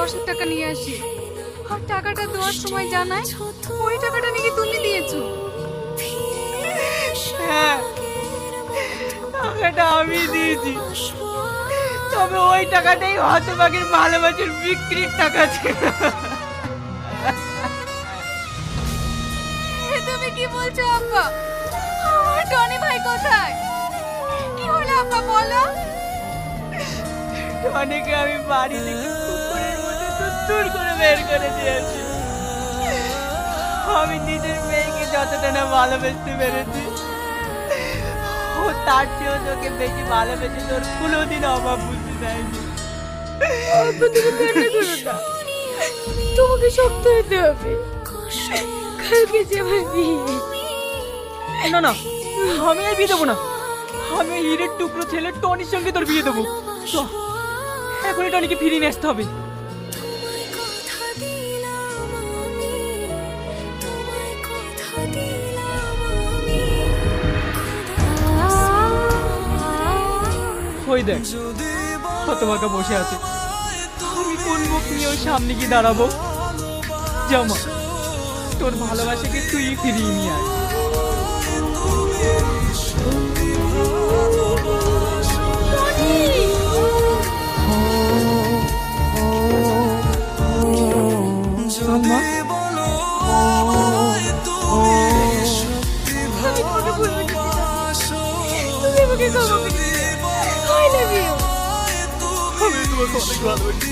10,000 টাকা নিয়ে আসি, আর টাকাটা দেওয়ার সময় জানাই ওই টাকাটা নাকি তুমি দিয়েছো। হ্যাঁ, টাকাটা আমি দিয়েছি, তবে ওই টাকাটাই হতভাগের ভালোবাসার বিক্রির টাকা ছিল। তুমি কি বলছো আব্বা? আমার টনি ভাই কোথায়? কি হলো আব্বা বলো? টনিকে আমি বাড়ি থেকে কুকুরের মতো তুত্তুর করে বের করে দিয়েছি। আমি নিজের মেয়েকে যতটা না ভালোবাসতে পেরেছি, ও তার চেয়েও তোকে বেশি ভালোবেসে তোর কোনোদিন অভাব বুঝতে দেয়নি। আব্বা তুমি কান্না করো না, তোমাকে শক্ত হতে হবে, কালকে যে আমার বিয়ে। না না, আমি আর বিয়ে দেবো না। আমি ওই হীরের টুকরো ছেলে টনির সঙ্গে তোর বিয়ে দেবো। চ, এখনই টনিকে ফিরিয়ে নিয়ে আসতে হবে। ওই দেখ, হতভাগা বসে আছে। আমি কোন মুখ নিয়ে ওর সামনে গিয়ে দাঁড়াবো? জামা, তোর ভালোবাসাকে তুই ফিরিয়ে নিয়ে আয়। আম্মা, আমি তোমাকে ভুলবো না, তুমি আমাকে ক্ষমা করে দিও। I love you. আমি তোমাকে অনেক ভালোবাসি।